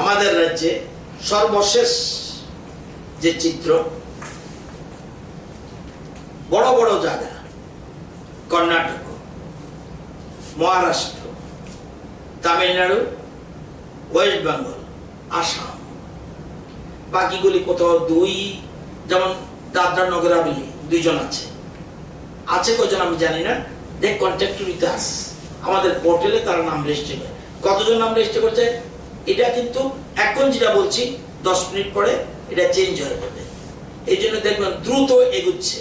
আমাদের রাজ্যে সর্বশেষ যে চিত্র, বড় বড় জায়গা কর্ণাটক, মহারাষ্ট্র, তামিলনাড়ু, ওয়েস্ট বেঙ্গল, আসাম, বাকিগুলি কোথাও দুই, যেমন দাদরা নগর হাভেলি 2 জন আছে কয়জন আমি জানি না। দে কন্ট্যাক্ট উইথ আস, আমাদের পোর্টালে তারা নাম রেজিস্টার করে। কতজন নাম রেজিস্টার করছে এটা কিন্তু এখন যেটা বলছি 10 মিনিট পরে এটা চেঞ্জ হয়ে যাবে। এই জন্য দেখবেন দ্রুত এগুচ্ছে।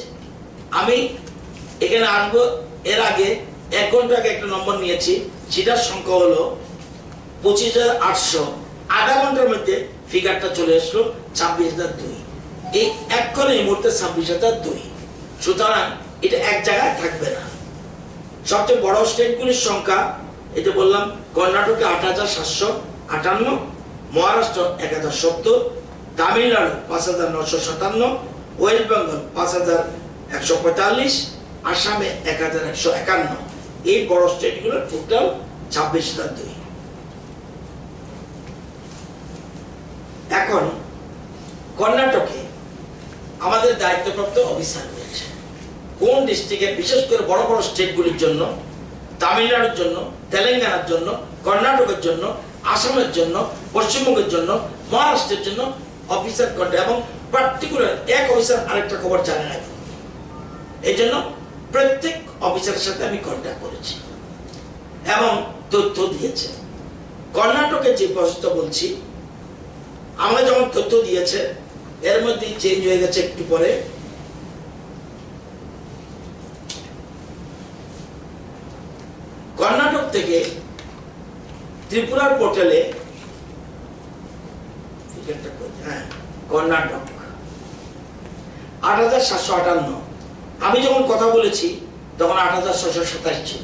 আমি এখানে আসবো এর আগে 1 ঘন্টা আগে একটা নম্বর নিয়েছি, সেটার সংখ্যা হলো 25,800। আধা ঘন্টার মধ্যে ফিগারটা চলে আসলো 26,002। এই এখন এই মুহূর্তে 26,002। সুতরাং এটা এক জায়গায় থাকবে না। সবচেয়ে বড় স্টেটগুলির সংখ্যা এটা বললাম, কর্ণাটকে 8,758, মহারাষ্ট্র 1,070, তামিলনাড়ু 5,957, ওয়েস্ট বেঙ্গল 5,145, আসামে 1,151। এই বড় স্টেটগুলোর টোটাল 26,002। এখন কর্ণাটকে আমাদের দায়িত্বপ্রাপ্ত অফিসার রয়েছে কোন ডিস্ট্রিক্টে, বিশেষ করে বড় বড় স্টেটগুলির জন্য, তামিলনাড়ুর জন্য, তেলেঙ্গানার জন্য, কর্ণাটকের জন্য, আসামের জন্য, পশ্চিমবঙ্গের জন্য, মহারাষ্ট্রের জন্য অফিসার কন্ট্যাক্ট, এবং পার্টিকুলার এক অফিসার আরেকটা খবর জানে না। এই জন্য প্রত্যেক অফিসারের সাথে আমি কন্ট্যাক্ট করেছি এবং তথ্য দিয়েছে। কর্ণাটকের যে প্রশ্নটা বলছি, আমরা যখন তথ্য দিয়েছে এর মধ্যে চেঞ্জ হয়ে গেছে একটু পরে। কর্ণাটক থেকে ত্রিপুরার পোর্টালে, কর্ণাটক 8,758। আমি যখন কথা বলেছি তখন 8,627 ছিল।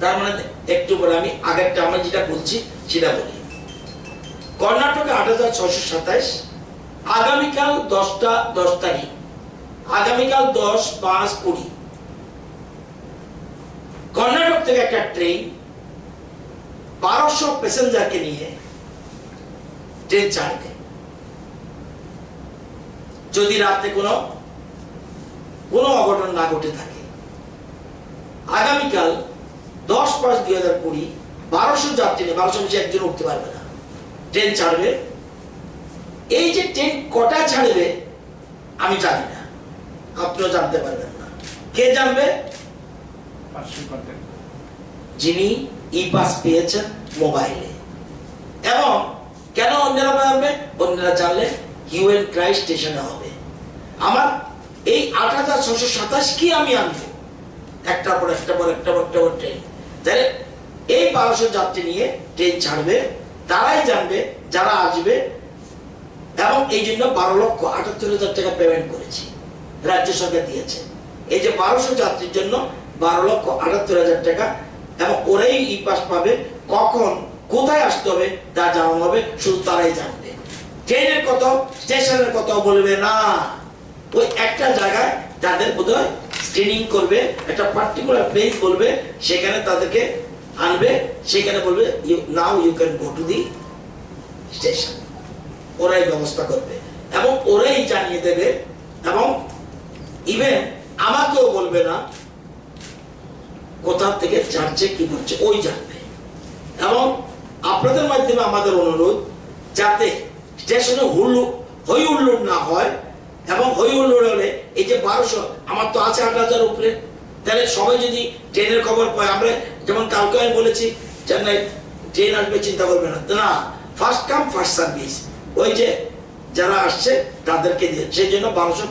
তার মানে একটু পরে আমি আগেরটা আমরা যেটা বলছি সেটা বলি। কর্ণাটকে 8,627। আগামীকাল 10 তারিখ, আগামীকাল 10/5/20 কর্ণাটক থেকে একটা ট্রেন 1200 প্যাসেঞ্জারকে নিয়ে ট্রেন ছাড়বে। যদি রাতে কোনো অঘটন না ঘটে থাকে, আগামীকাল 10/5/2020 1200 যাত্রী নিয়ে, 1200 বেশি একজন উঠতে পারবে না, ট্রেন ছাড়বে। এই যে ট্রেন কটা ছাড়বে আমি জানি না, আপনিও জানতে পারবেন না। কে জানবে? যিনি ই পাস পেয়েছেন মোবাইলে। এবং কেন অন্যরা জানবে? অন্যরা জানলে হিউম্যান ক্রাইম স্টেশনে হবে। আমার এই 8,627 কি আমি আনবো একটা পর ট্রেন। তাহলে এই 1200 যাত্রী নিয়ে ট্রেন ছাড়বে, তারাই জানবে যারা আসবে। এবং এই জন্য 12,78,000 টাকা পেমেন্ট করেছি, রাজ্য সরকার দিয়েছে। এই যে 1200 যাত্রীর জন্য 12,78,000 টাকা, এবং ওরাই ই পাস পাবে। কখন কোথায় আসতে হবে তা জানানো হবে, শুধু তারাই জানবে। ট্রেনের কত, স্টেশনের কত বলবে না। ওই একটা জায়গায় তাদের বোধহয় স্ক্রিনিং করবে, একটা পার্টিকুলার প্লেস বলবে, সেখানে তাদেরকে আনবে, সেখানে বলবে now you can go to the station. ওরাই ব্যবস্থা করবে এবং ওরাই জানিয়ে দেবে। এবং ইভেন আমাকেও বলবে না কোথা থেকে ছাড়ছে, কি করছে, ওই জানবে। এবং আপনাদের মাধ্যমে আমাদের অনুরোধ, যাতে স্টেশনে হই হুল্লোড় না হয়। এবং হই হুল্লোড় হলে এই যে 1200, আমার তো আছে 8,000 উপরে, তাহলে সবাই যদি ট্রেনের খবর পায়, আমরা যেমন কালকে আমি বলেছি চেন্নাই ট্রেন আসবে, চিন্তা করবে না, ফার্স্ট কাম ফার্স্ট সার্ভিস। ওই যে যারা আসছে তাদেরকে দিয়ে, সেই জন্য 1200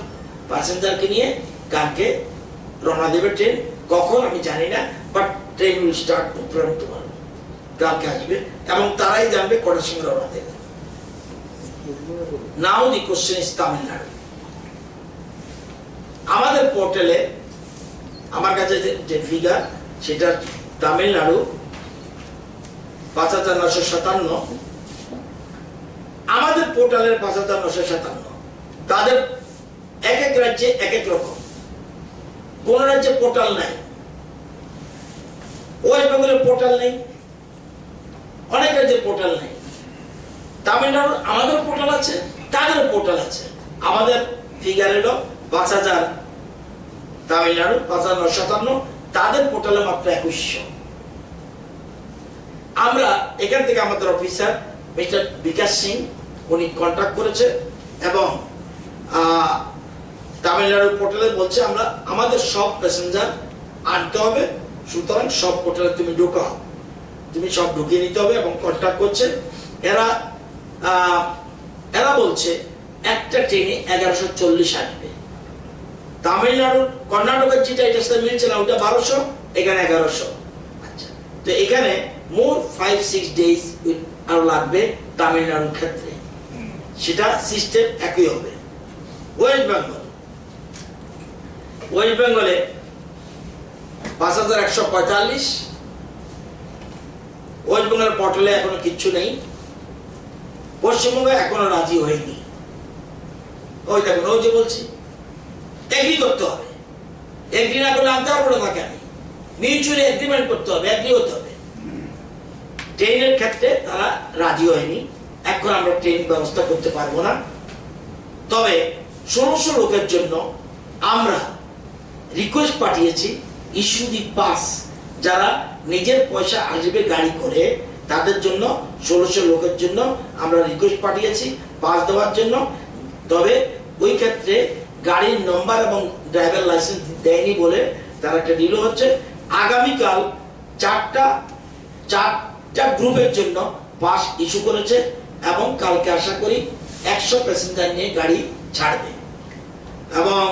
প্যাসেঞ্জারকে নিয়ে কালকে রওনা দেবে ট্রেন। কখন আমি জানি না, but train will start from tomorrow. কালকে আসবে এবং তারাই জানবে কটার সময় রওনা দেবে। নাও দি কোশ্চেন ইজ তামিলনাড়ু। আমাদের পোর্টালে আমার কাছে যে ফিগার, সেটা তামিলনাড়ু 5,957, আমাদের পোর্টালের 5,957। তাদের এক এক রাজ্যে এক এক রকম। কোন রাজ্যে পোর্টাল নাই, ওয়েস্ট বেঙ্গলের পোর্টাল নেই, অনেক রাজ্যের পোর্টাল নেই, তামিলনাড়ুর আমাদের পোর্টাল আছে, তাদের পোর্টাল আছে। আমাদের ফিগার এলো ৫,০০০, তামিলনাড়ু ৫,৯৫৭, তাদের পোর্টালে মাত্র ২১০০। আমরা এখান থেকে আমাদের অফিসার মিস্টার বিকাশ সিং উনি কন্ট্যাক্ট করেছে এবং তামিলনাড়ুর পোর্টালে বলছে আমরা আমাদের সব প্যাসেঞ্জার আনতে হবে, সুতরাং সব পোর্টালে তুমি ঢোকাও, তুমি সব ঢুকিয়ে নিতে হবে এবং কন্ট্যাক্ট করছে। এরা বলছে একটা ট্রেনে ১১৪০ আসবে। তামিলনাড়ুর কর্ণাটকের যেটা এটার সাথে মিলছে না, ওটা ১২০০, এখানে ১১০০। আচ্ছা, তো এখানে মোর 5-6 ডেজ আরো লাগবে তামিলনাড়ুর ক্ষেত্রে, সেটা সিস্টেম একই হবে। ওয়েস্ট বেঙ্গলে ৫,১৪৫। ওয়েস্ট বেঙ্গল পোর্টালে এখনো কিচ্ছু নেই। পশ্চিমবঙ্গ এখনো রাজি হয়নি। ওই দেখুন, ওই যে বলছি এগ্রি করতে হবে, এগ্রি না করলে আনতে পারবো না, কেন মিউচুয়ালি এগ্রিমেন্ট করতে হবে, এগ্রি হতে হবে। ট্রেনের ক্ষেত্রে তারা রাজি হয়নি, এখন আমরা ট্রেন ব্যবস্থা করতে পারবো না। তবে ১৬০০ লোকের জন্য আমরা রিকোয়েস্ট পাঠিয়েছি, ইস্যু দি পাস, যারা নিজের পয়সা আসবে গাড়ি করে তাদের জন্য ১৬০০ লোকের জন্য আমরা রিকোয়েস্ট পাঠিয়েছি পাস দেওয়ার জন্য। তবে ওই ক্ষেত্রে গাড়ির নম্বর এবং ড্রাইভার লাইসেন্স দেয়নি বলে তার একটা ডিল হচ্ছে। আগামীকাল চারটা গ্রুপের জন্য পাস ইস্যু করেছে এবং কালকে আশা করি ১০০ প্যাসেঞ্জার নিয়ে গাড়ি ছাড়বে। এবং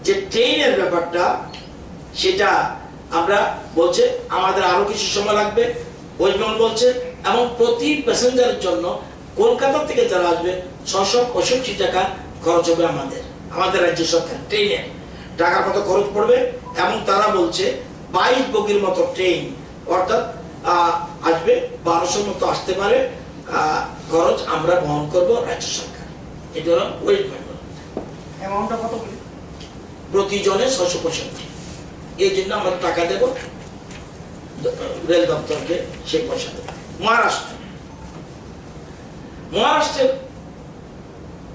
যে ট্রেনের ব্যাপারটা সেটা আমরা বলছে আমাদের আরো কিছু সময় লাগবে, ওয়েস্ট বেঙ্গল বলছে। এবং প্রতি প্যাসেঞ্জারের জন্য কলকাতা থেকে যারা আসবে ৬৬৫ টাকা খরচ হবে আমাদের রাজ্য সরকার। ট্রেনের টাকা কত খরচ পড়বে, এবং তারা বলছে ২২ বগির মতো ট্রেন, অর্থাৎ আসবে ১২০০ মতো আসতে পারে, খরচ আমরা বহন করব রাজ্য সরকার। এটা হলো ওয়েস্ট বেঙ্গল। অ্যামাউন্টটা কত বলি? প্রতিজনে ৬৬৫। এই জন্য আমরা টাকা দেব রেল দপ্তরকে, সেই পয়সা দেব। মহারাষ্ট্রের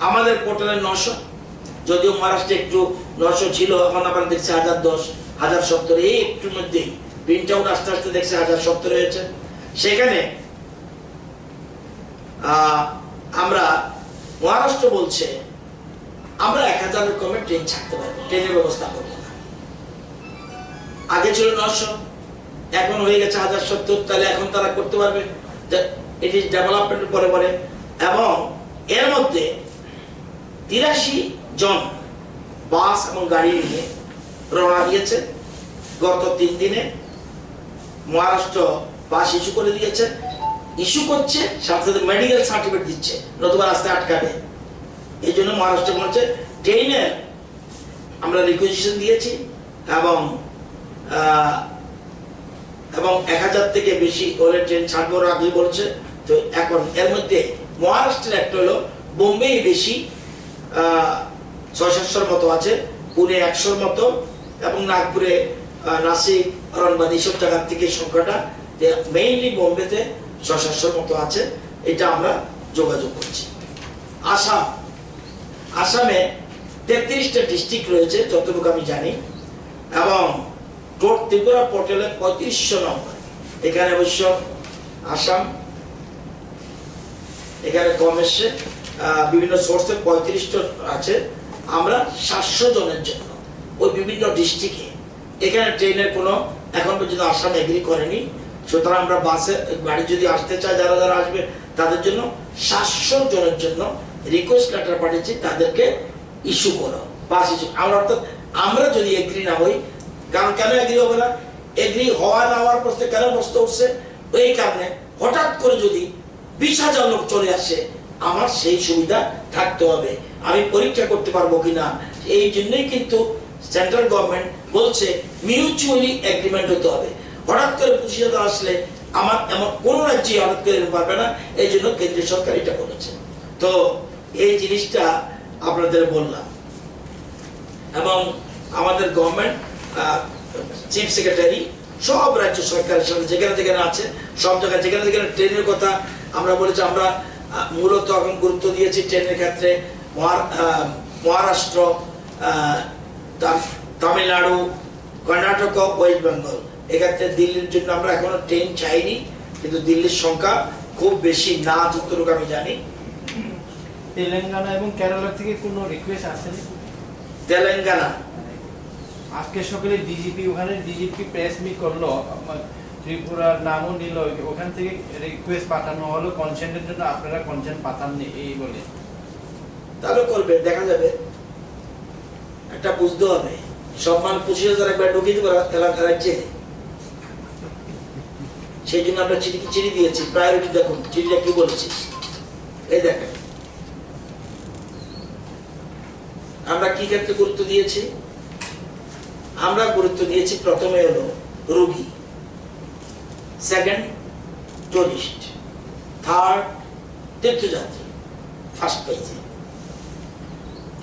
আমাদের পোর্টালে ৯০০, যদিও মহারাষ্ট্রে একটু ৯০০ ছিল, এখন আবার দেখছে ১০১০, ১০৭০, এই একটুর মধ্যেই প্রিন্ট আউট আস্তে আস্তে দেখছে ১০৭০ হয়েছে। সেখানে আমরা মহারাষ্ট্র বলছে আমরা ১,০০০-এর কমে ট্রেন ছাড়তে পারবো, ট্রেনের ব্যবস্থা করবো না। আগে ছিল ৯০০, এখন হয়ে গেছে ১০৭০, তাহলে এখন তারা করতে পারবে। এটি ডেভেলপমেন্টের পরে পরে। এবং এর মধ্যে ৮৩ জন বাস এবং গাড়ি নিয়ে রওনা দিয়েছে। গত ৩ দিনে মহারাষ্ট্র বাস ইস্যু করে দিয়েছে, ইস্যু করছে, সাথে সাথে মেডিকেল সার্টিফিকেট দিচ্ছে, নতুবা রাস্তায় আটকাবে। এই জন্য মহারাষ্ট্র বলছে ট্রেনের আমরা রিকুইজিশন দিয়েছি এবং ১,০০০ থেকে বেশি হলে ট্রেন ছাড়বো আগে বলছে। তো এখন এর মধ্যে মহারাষ্ট্রের একটা হলো বোম্বে বেশি ৬০০-৭০০ মতো আছে, পুনে ১০০-র মতো, এবং নাগপুরে নাসিক, অরণবাদ এইসব জায়গার থেকে সংখ্যাটা মেইনলি বোম্বেতে ৬০০-৭০০ মতো আছে। এটা আমরা যোগাযোগ করছি। আসামে ৩৩টা ডিস্ট্রিক্ট রয়েছে যতটুকু আমি জানি, এবং ত্রিপুরা পোর্টালে ৩৫০০ নম্বর। এখানে অবশ্য আসাম এখানে কম এসছে, বিভিন্ন সোর্সে ৩৫টা আছে। আমরা ৭০০ জনের জন্য ওই বিভিন্ন ডিস্ট্রিক্টে, এখানে ট্রেনের কোনো এখন পর্যন্ত আসাম এগ্রি করেনি, সুতরাং আমরা বাসে গাড়ি যদি আসতে চায় যারা যারা আসবে তাদের জন্য ৭০০ জনের জন্য রিকোয়েস্ট লেটার পাঠিয়েছি, তাদেরকে ইস্যু করো, বাস ইস্যু। আমরা যদি এগ্রি না হই, কারণ কেন এগ্রি হবে না, এগ্রি হওয়া না হওয়ার প্রশ্নে কেন প্রশ্ন উঠছে, এই কারণে হঠাৎ করে যদি ২০,০০০ লোক চলে আসে, আমার সেই সুবিধা থাকতে হবে, আমি পরীক্ষা করতে পারবো কিনা। এই জন্যই কিন্তু সেন্ট্রাল গভর্নমেন্ট বলছে মিউচুয়ালি এগ্রিমেন্ট হতে হবে। হঠাৎ করে ২৫,০০০ আসলে আমার এমন কোন রাজ্যে হঠাৎ করে পারবে না, এই জন্য কেন্দ্রীয় সরকার এটা করেছে। তো এই জিনিসটা আপনাদের বললাম। এবং আমাদের গভর্নমেন্ট চিফ সেক্রেটারি সব রাজ্য সরকারের সাথে যেখানে যেখানে আছে সব জায়গায় যেখানে যেখানে ট্রেনের কথা আমরা বলেছি, আমরা মূলত এখন গুরুত্ব দিয়েছি ট্রেনের ক্ষেত্রে মহারাষ্ট্র, তামিলনাড়ু, কর্ণাটক, ওয়েস্ট বেঙ্গল। এক্ষেত্রে দিল্লির জন্য আমরা এখনো ট্রেন চাইনি, কিন্তু দিল্লির সংখ্যা খুব বেশি না, যতটুকু আমি জানি। তেলেঙ্গানা এবং কেরালা থেকে কোনো রিকোয়েস্ট আসেনি? তেলেঙ্গানা আজকে সকালে ডিজিপি, ওখানে ডিজিপি প্রেস মিট করলো, ত্রিপুরার নামও নিল, ওখান থেকে রিকোয়েস্ট পাঠানো হলো কনসেন্টের জন্য, আপনারা কনসেন্ট পাঠাননি এই বলে। তাহলে করবে, দেখা যাবে। একটা বুঝতে হবে, সম্মান 25,000 একবার ঢুকিয়ে দেবো এলাকা রাজ্যে। সেই জন্য আমরা চিঠি দিয়েছি। প্রায়োরিটি দেখুন চিঠিটা কি বলেছি, এই দেখেন আমরা কি ক্ষেত্রে গুরুত্ব দিয়েছি। আমরা গুরুত্ব দিয়েছি প্রথমে হলো রোগী, সেকেন্ড টুরিস্ট, থার্ড তীর্থযাত্রী, ফার্স্ট পেজে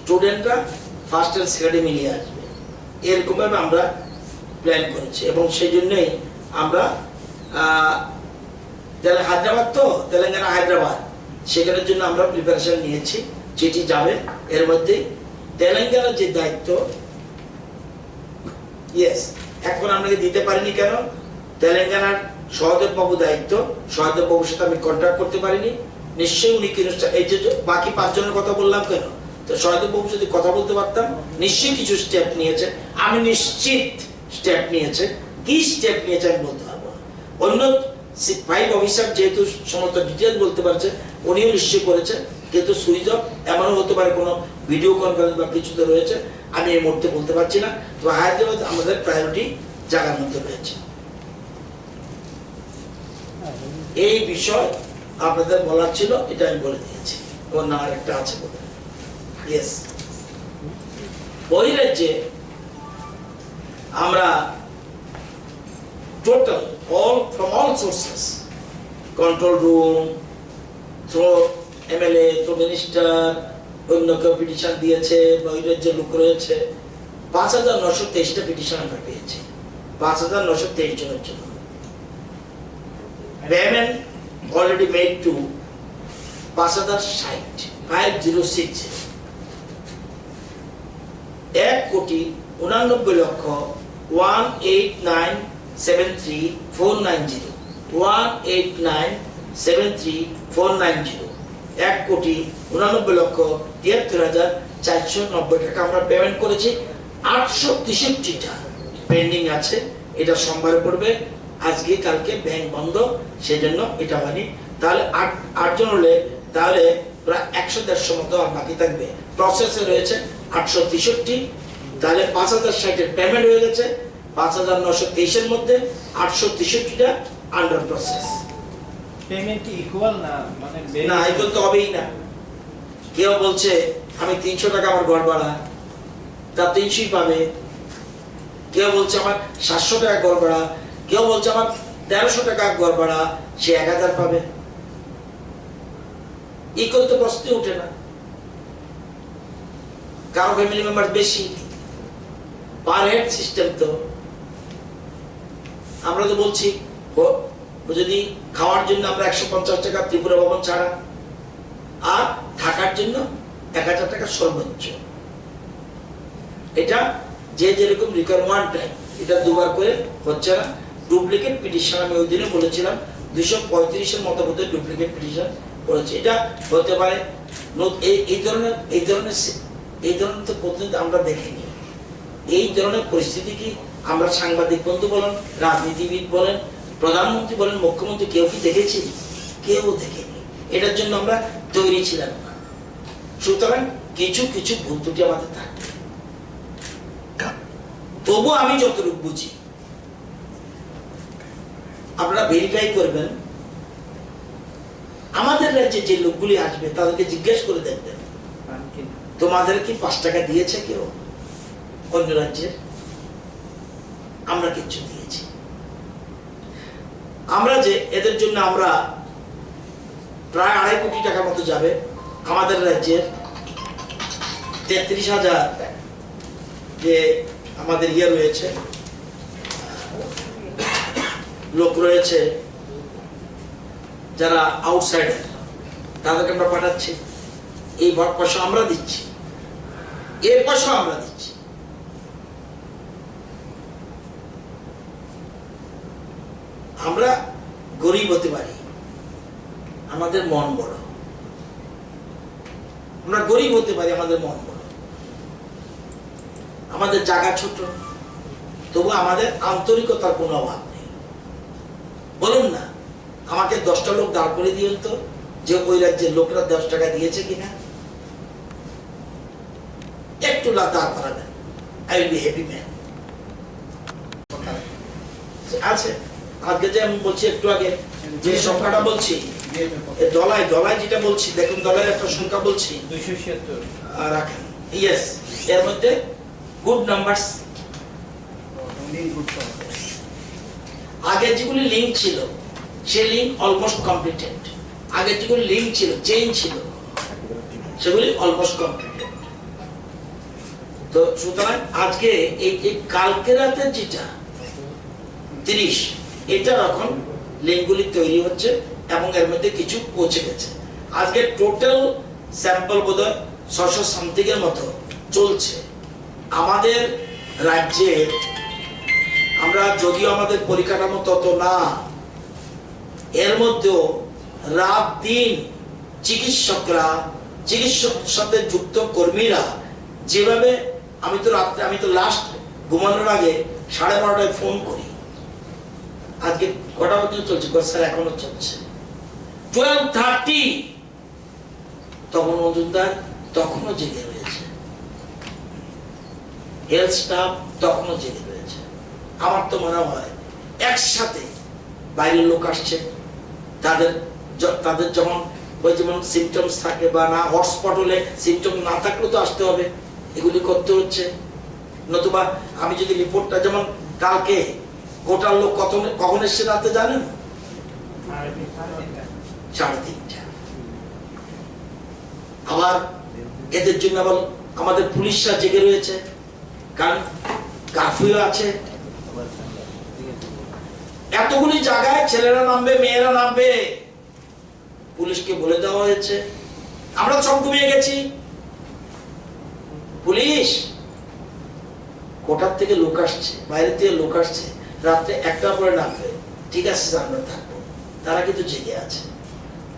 স্টুডেন্টরা ফার্স্ট এন্ড সেকেন্ডে মিলিয়ে আসবে, এরকম ভাবে আমরা প্ল্যান করেছি। এবং সেই জন্যই আমরা হায়দ্রাবাদ, তো তেলেঙ্গানা হায়দ্রাবাদ, সেখানের জন্য আমরা প্রিপারেশন নিয়েছি। চিঠি যাবে এর মধ্যে। তেলেঙ্গানার যে দায়িত্ব, ইয়েস, এখন আপনাকে দিতে পারিনি কেন, তেলেঙ্গানার সহদেব বাবু দায়িত্ব, সহদেব বাবুর সাথে আমি কন্ট্যাক্ট করতে পারিনি। নিশ্চয়ই উনি কি, এই যে বাকি 5 জনের কথা বললাম কেন, তো সহদেব বাবু যদি কথা বলতে পারতাম, নিশ্চয়ই কিছু স্টেপ নিয়েছে, আমি নিশ্চিত স্টেপ নিয়েছে। কি স্টেপ নিয়েছে আমি বলতে পারবো না। অন্য 5 অফিসার যেহেতু সমস্ত ডিটেল বলতে পারছে, উনিও নিশ্চয়ই করেছে, কিন্তু সুইচ অফ এমনও হতে পারে কোনো ভিডিও কনফারেন্স বা কিছুতে রয়েছে, আমি এই মুহূর্তে বলতে পারছি না। তো হায়দ্রাবাদ আমাদের প্রায়োরিটি জায়গার মধ্যে রয়েছে। এই বিষয় আপনাদের বলার ছিল, এটা আমি বলে দিয়েছি। ওর নাম একটা আছে বলে, ইয়েস। বহিরাজ্যে আমরা total from all sources, control room, through MLA, through minister, অন্য কেউ পিটিশন দিয়েছে, বহিরাজ্যের লোক রয়েছে, 5,923টা পিটিশন আমরা পেয়েছি, 5,923 জনের জন্য। Payment already made to 5,060, 1,89,73,490, 1,89,73,490, 1,89,73,490 টাকা আমরা পেমেন্ট করেছি। 863টা পেন্ডিং আছে, এটা সোমবারে পড়বে। আজকে কালকে ব্যাংক বন্ধ, সেজন্য এটা হয়নি। তাহলে 8 জন হলে তাহলে প্রায় 100-150 মতো আর বাকি থাকবে, প্রসেসে রয়েছে 863। তাহলে 5,060 এর পেমেন্ট হয়ে গেছে, 5,923 এর মধ্যে 863টা আন্ডার প্রসেস। পেমেন্ট কি ইকুয়াল না, মানে না, ইকুয়াল তো হবেই না। কেউ বলছে আমি 300 টাকা আমার ঘর ভাড়া, তা 300ই পাবে। কেউ বলছে আমার 700 টাকা ঘর ভাড়া, কেউ বলছে আমার 1300 টাকা ঘর ভাড়া, সে 1000 পাবে। ইকুয়াল তো প্রশ্নই উঠে না। কারো ফ্যামিলি মেম্বার বেশি, পার হেড সিস্টেম। তো আমরা তো বলছি যদি খাওয়ার জন্য আমরা 150 টাকা ত্রিপুরা ভবন ছাড়া, আর থাকার জন্য 1000 টাকা সর্বোচ্চ। এটা যে যেরকম রিকোয়ারমেন্ট, এটা দুবার করে হচ্ছে না। ডুপ্লিকেট পিটিশন আমি ওই দিনে বলেছিলাম 235-এর মতো বোধ হয় ডুপ্লিকেট পিটিশন করেছে। এটা হতে পারে এই ধরনের তো পদ্ধতি আমরা দেখিনি। এই ধরনের পরিস্থিতি কি আমরা সাংবাদিক বন্ধু বলেন, রাজনীতিবিদ বলেন, প্রধানমন্ত্রী বলেন, মুখ্যমন্ত্রী, কেউ কি দেখেছি? কেউ দেখেনি। এটার জন্য আমরা তৈরি ছিলাম না। সুতরাং কিছু কিছু ভুল ত্রুটি আমাদের থাকবে। তবু আমি যতটুকু বুঝি, আপনারা ভেরিফাই করবেন, আমাদের রাজ্যে যে লোকগুলি আসবে তাদেরকে জিজ্ঞেস করে দেখবেন তোমাদের কি 5 টাকা দিয়েছে কেউ অন্য রাজ্যের? আমরা কিচ্ছু দিয়েছি। আমরা যে এদের জন্য আমরা প্রায় 2.5 কোটি টাকা মতো যাবে। আমাদের রাজ্যের 33,000 যে আমাদের ইয়ে রয়েছে লোক রয়েছে যারা আউটসাইডার, তাদেরকে আমরা পাঠাচ্ছি, এই পয়সা আমরা দিচ্ছি, এর পয়সা আমরা দিচ্ছি। আমরা গরিব হতে পারি, আমাদের মন বড়। আমরা গরিব হতে পারি, আমাদের মন বড়। আমাদের জায়গা ছোট, তবু আমাদের আন্তরিকতার কোনো অভাব নেই। বলুন না, আমাকে 10টা লোক দাঁড় করে দিয়েন তো যে ওই রাজ্যের লোকরা 10 টাকা দিয়েছে কিনা, একটু দাঁড় করাবেন, I will be happy man. আছে আজকে যে আমি বলছি একটু আগে যে সংখ্যাটা বলছি, দলায় যেটা বলছি, দেখুন দলায় একটা সংখ্যা বলছি 276 রাখেন। ইয়েস, এর মধ্যে গুড নাম্বারস, আগে যেগুলি লিঙ্ক ছিল সেই লিঙ্ক অলমোস্ট কমপ্লিটেড। আগে যেগুলি লিঙ্ক ছিল, চেইন ছিল, সেগুলি অলমোস্ট কমপ্লিটেড। তো সুতরাং আজকে এই কালকে রাতে যেটা 30, এটার এখন লিঙ্কগুলি তৈরি হচ্ছে এবং এর মধ্যে কিছু পৌঁছে গেছে। আজকে টোটাল স্যাম্পল বোধহয় 600 সামথিং এর মতো চলছে আমাদের রাজ্যে। আমরা যদিও আমাদের পরিকাঠামো তত না, এর মধ্যেও রাত দিন চিকিৎসকরা, চিকিৎসক সাথে যুক্ত কর্মীরা যেভাবে, আমি তো লাস্ট ঘুমানোর আগে 12:30টায় ফোন করি, আজকে কটা পর্যন্ত চলছে? স্যার এখনো চলছে। 12:30 তখন মজুমদার তখনও জেগে রয়েছে, হেলথ স্টাফ তখনও জেগে রয়েছে। আমার তো মনে হয় একসাথে বাইরের লোক আসছে, তাদের যখন ওই যেমন সিমটমস থাকে বা না, হটস্পট হলে সিমটম না থাকলেও তো আসতে হবে, এগুলি করতে হচ্ছে। নতুবা আমি যদি রিপোর্টটা, যেমন কালকে কোটার লোক কখন এসছে রাতে জানেন? 3:30। আবার এদের জন্য আবার আমাদের পুলিশরা জেগে রয়েছে, কারণ কারফিউ আছে। এতগুলি জায়গায় ছেলেরা নামবে, মেয়েরা নামবে, পুলিশকে বলে দেওয়া হয়েছে। আমরা সব ঘুমিয়ে গেছি, পুলিশ কোটার থেকে লোক আসছে, বাইরে থেকে লোক আসছে, রাত্রে 1টার পরে নামবে, ঠিক আছে আমরা থাকবো। তারা কিন্তু জেগে আছে।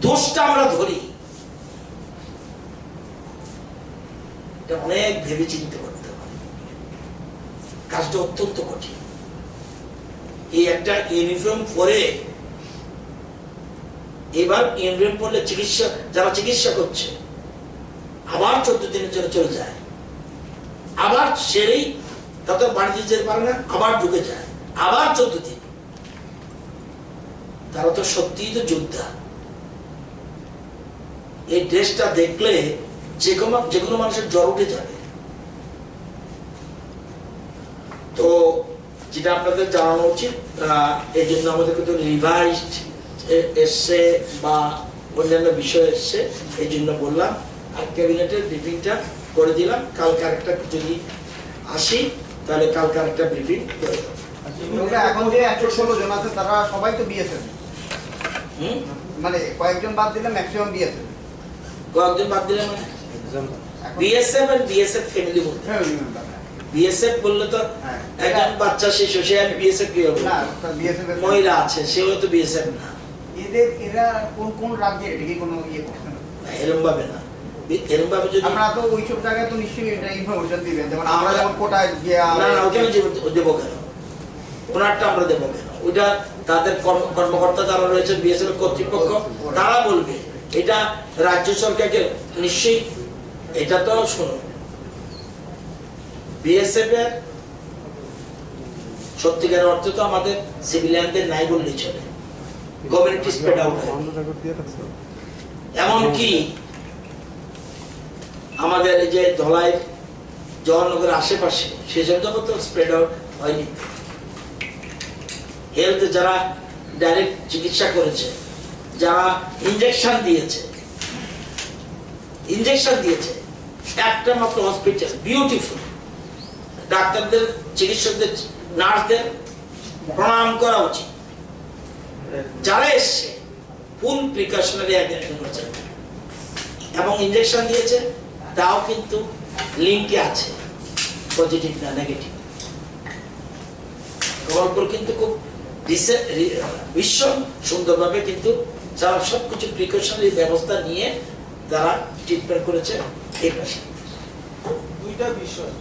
দোষটা আমরা ধরি, অনেক ভেবে চিন্তে করতে হবে, কাজটা অত্যন্ত কঠিন। এই একটা ইউনিফর্ম পরে, এবার ইউনিফর্ম পরলে চিকিৎসা, যারা চিকিৎসা করছে আবার 14 দিনের জন্য চলে যায়, আবার সেরেই তাতে বাড়িতে যেতে পারে না, আবার ঢুকে যায়, আবার 14 দিন। তারা তো সত্যিই তো যোদ্ধা। এই ড্রেসটা দেখলে যে কোনো মানুষের জ্বর উঠে যাবে। তো যেটা আপনাদের জানানো উচিত, এই জন্য আমাদের কিন্তু রিভাইজড এসছে বা অন্যান্য বিষয় এসছে, এই জন্য বললাম। আর ক্যাবিনেটের ব্রিফিংটা করে দিলাম। কালকে আরেকটা যদি আসি, তাহলে কালকে আরেকটা ব্রিফিং করে দেবো। এখন যে 116 জন আছে তারা সবাই তো বিএসএফ, মানে কয়েকজন বাদ দিলে ম্যাক্সিমাম বিএসএফ। কয়েকজন বাদ দিলে মানে বিএসএফ আর বিএসএফ ফ্যামিলি বলতে, বিএসএফ বললে তো একজন বাচ্চা শিশু, সে আমি বিএসএফ কি হবে? মহিলা আছে, সেও তো বিএসএফ না। এরা কোন রাজ্যে, এটা কি কোনো ইয়ে করছে না? এরকম ভাবে না, এরকম ভাবে যদি আমরা তো ওইসব জায়গায় তো নিশ্চয়ই এটা ইনফরমেশন দিবেন, যেমন আমরা যেমন কোটায় গিয়ে না ওখানে দেবো কেন? ওনারটা আমরা দেবো কেন? ওইটা তাদের কর্মকর্তা যারা রয়েছে, বিএসএফ কর্তৃপক্ষ, তারা বলবে। এটা রাজ্য সরকারকে নিশ্চয়ই, এটা তো শুনুন, বিএসএফ এর সত্যিকার অর্থে তো আমাদের সিভিলিয়ানদের নাই বললেই চলে, কমিউনিটি স্প্রেড আউট হয়। এমনকি আমাদের এই যে ধলাই জওয়াহরনগরের আশেপাশে সেসব জায়গা তো স্প্রেড আউট হয়নি। হেলথ যারা ডাইরেক্ট চিকিৎসা করেছে, যারা ইনজেকশন দিয়েছে, একটা মাত্র হসপিটাল, বিউটিফুল। ডাক্তারদের, চিকিৎসকদের, নার্সদের প্রণাম করা উচিত। যারা এসছে ফুল প্রিকশনারি অ্যাটেন্ড করেছে এবং ইনজেকশন দিয়েছে, তাও কিন্তু লিঙ্কে আছে, পজিটিভ না নেগেটিভ। খবরপুর কিন্তু খুব ভীষণ সুন্দরভাবে কিন্তু যারা সবকিছু প্রিকশনারি ব্যবস্থা নিয়ে তারা ট্রিটমেন্ট করেছে এই পেশেন্ট। দুইটা বিষয়,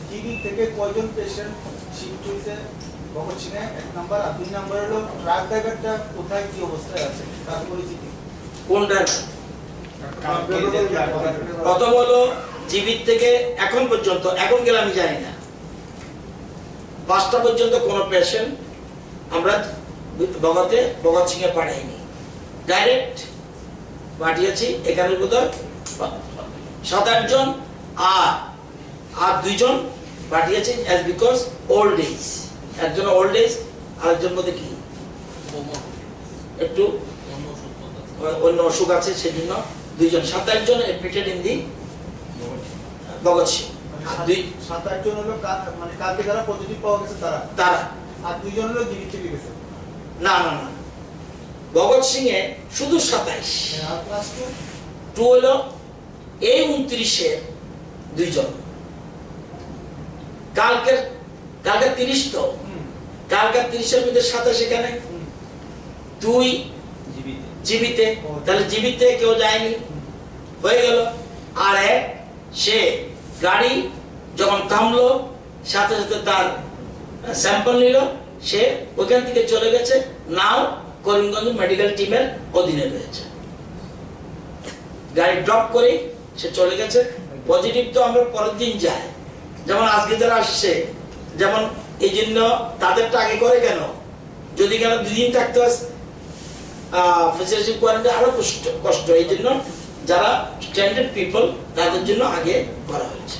টিবি থেকে কয়জন পেশেন্ট শিফট হয়েছে ভগৎ সিং এ, এক নাম্বার, আর দুই নাম্বার হলো ট্রাক ড্রাইভারটা কোথায় কি অবস্থায় আছে তার পরিচিতি। কোন ড্রাইভার? প্রথম হলো জীবিত থেকে এখন পর্যন্ত, এখন গেলে আমি জানি না, 5টা পর্যন্ত কোন পেশেন্ট আমরা ভগৎ সিং এ পাঠাইনি, ডাইরেক্ট পাঠিয়েছি এখানে বোধহয় 7-8 জন, আর 2 জন পাঠিয়েছি অ্যাজ বিকজ ওল্ড এজ, একজন ওল্ড এজ আর একজন মধ্যে কি একটু অন্য অসুখ আছে, সেজন্য 2 জন, 7-8 জন admitted in the Bhagat Singh. 7-8 জন হলো মানে কালকে যারা পজিটিভ পাওয়া গেছে তারা, আর 2 জন হলো জীবিত থেকে গেছে। না না না, ভগৎ সিং এ শুধু 27, আর ক্লাস 2 হলো এই 29-এর 2 জন, কালকে 30 তো, কালকে 30-এর মধ্যে 27 এখানে, 2 জীবিতে, তাহলে জীবিতে কেউ যায়নি, হয়ে গেল। আর এক সে গাড়ি যখন থামলো সাথে সাথে তার স্যাম্পল নিল, সে ওখান থেকে চলে গেছে, নাও করিমগঞ্জ মেডিকেল টিমের অধীনে রয়েছে। গাড়ি ড্রপ করে সে চলে গেছে। পজিটিভ তো আমরা পরের দিন যাই, যেমন আজকে যারা আসছে, যেমন এই জন্য তাদেরটা আগে করে কেন, যদি কেন 2 দিন থাকতে হয় ফেসিলিটি কোয়ারেন্টাইন আরো কষ্ট, এই জন্য যারা স্ট্যান্ডার্ড পিপল তাদের জন্য আগে করা হয়েছে।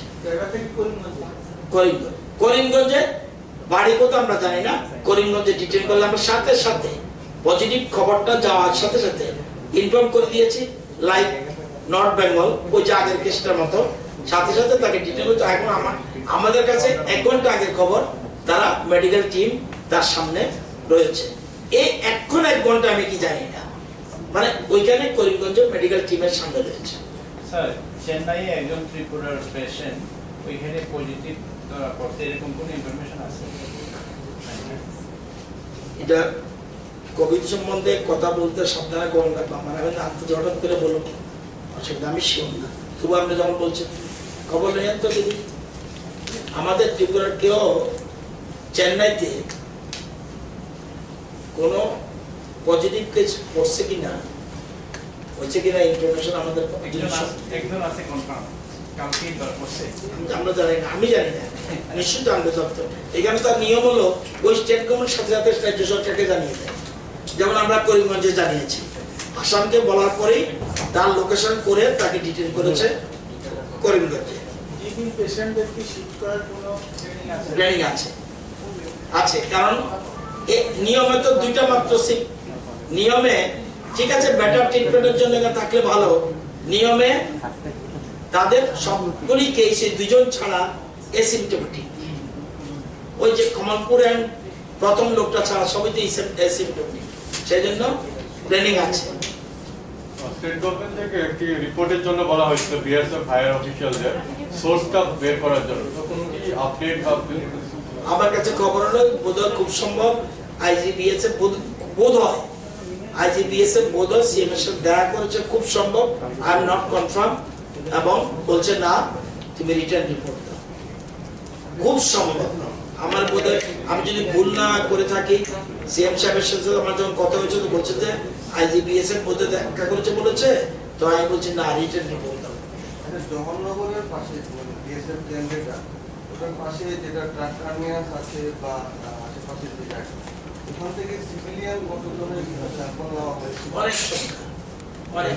করিমগঞ্জে বাড়ি কোথাও আমরা জানি না, করিমগঞ্জে ডিটেইন করলে আমরা সাথে সাথে পজিটিভ খবরটা যাওয়ার সাথে সাথে ইনফর্ম করে দিয়েছি, লাইক নর্থ বেঙ্গল ওই যে আগের কেসটার মতো, সাথে সাথে তাকে ডিটেইন করতে। এখন আমাদের কাছে 1 ঘন্টা আগের খবর, তারা মেডিকেল টিম তার সামনে রয়েছে। এই 1 ঘন্টা আমি কি জানি না, মানে ওইখানে করিমগঞ্জ মেডিকেল টিমের সামনে রয়েছে। স্যার, চেন্নাইয়ে একজন ত্রিপুরার পেশেন্ট ওইখানে পজিটিভ ধরা পড়ছে, এরকম কোনো ইনফরমেশন আছে? এটা কোভিড সম্বন্ধে কথা বলতে সাবধানে কম রাখবো, আমার আমি আন্তর্জাতিক হঠাৎ করে বলবো অসুবিধা, আমি শিওর না। তবু আপনি যখন বলছেন খবর নেই তো দিদি, আমাদের ত্রিপুরার কেউ চেন্নাইতে কোনো পজিটিভ কেস পড়ছে কিনা, হচ্ছে কিনা ইনফরমেশন আমাদের একজন আছে কনফার্ম, কালকে ধরা পড়ছে, আমরা জানি না, আমি জানি না, নিশ্চয়ই জানবে দপ্তর। এখানে তার নিয়ম হলো ওই স্টেট গভর্নমেন্ট সাথে সাথে রাজ্য সরকারকে জানিয়ে দেয়, যেমন আমরা করিমগঞ্জে জানিয়েছি। আসামকে বলার পরেই তার লোকেশন করে তাকে ডিটেইন করেছে করিমগঞ্জে। টিবি পেশেন্টদের কি শিফট করার কোনো ট্রেনিং আছে? ট্রেনিং আছে, কারণ নিয়মে তো 2টা মাত্র সিট, নিয়মে ঠিক আছে বেটার ট্রিটমেন্টের জন্য থাকলে ভালো, নিয়মে তাদের সবগুলি কেসে 2 জন ছাড়া অ্যাসিম্পটোমেটিক, ওই যে কমলপুর এন্ড প্রথম লোকটা ছাড়া সবই তো অ্যাসিম্পটোমেটিক, সেই জন্য ট্রেনিং আছে। স্টেট গভর্নমেন্ট থেকে একটি রিপোর্টের জন্য বলা হয়েছিল বিএসএফ হায়ার অফিসিয়ালদের সোর্সটা বের করার জন্য, তো কোনো কি আপডেট? আমার কাছে খবর হলো বোধহয় খুব সম্ভব আইজিবিএসএফ বোধ হয় আইজিবিএসএফ বোধ হয় সিএম এর সাথে দেখা করেছে, খুব সম্ভব, আই এম নট কনফার্ম, এবং বলছে না তুমি রিটার্ন রিপোর্ট দাও, খুব সম্ভব। আমার বোধহয় আমি যদি ভুল না করে থাকি, সিএম সাহেবের সাথে আমার যখন কথা হয়েছে তো বলছে যে আইজিবিএসএফ বোধহয় দেখা করেছে বলেছে, তো আমি বলছি না রিটার্ন রিপোর্ট দাও। জওহরনগরের পাশে বিএসএফ কেন্দ্রটা, ওটার পাশে যেটা ট্রাক টার্মিনাস আছে বা আশেপাশে যে জায়গা, ওখান থেকে সিভিলিয়ান কতজনের স্যাম্পল নেওয়া হয়েছে? অনেক সংখ্যা, অনেক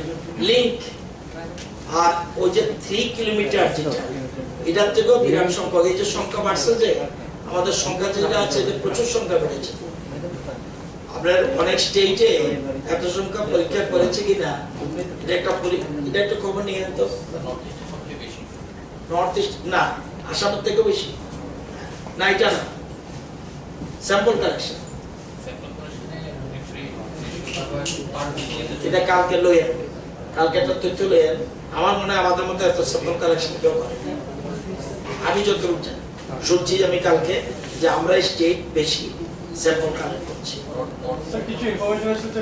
লিঙ্ক, আর ওই যে 3 কিলোমিটার যেটা, এটার থেকেও বিরাট সংখ্যা, এই যে সংখ্যা বাড়ছে, যে আমাদের সংখ্যা যেটা আছে যে প্রচুর সংখ্যা বেড়েছে। আপনার অনেক স্টেটে এত সংখ্যা পরীক্ষা করেছে কিনা, এটা একটা খবর নিয়ে তো। নর্থ ইস্ট না, আসামের থেকেও বেশি না, এটা না, স্যাম্পল কালেকশন। এটা কালকে লইয়েন, কালকে একটা তথ্য লইয়েন। আমার মনে হয় আমাদের মধ্যে এত স্যাম্পল কালেকশন কেউ করে না। আমি যতটুকু জানি শুনছি আমি কালকে যে আমরা স্টেট বেশি স্যাম্পল কালেক্ট করছি। কিছু ইনফরমেশন আছে যে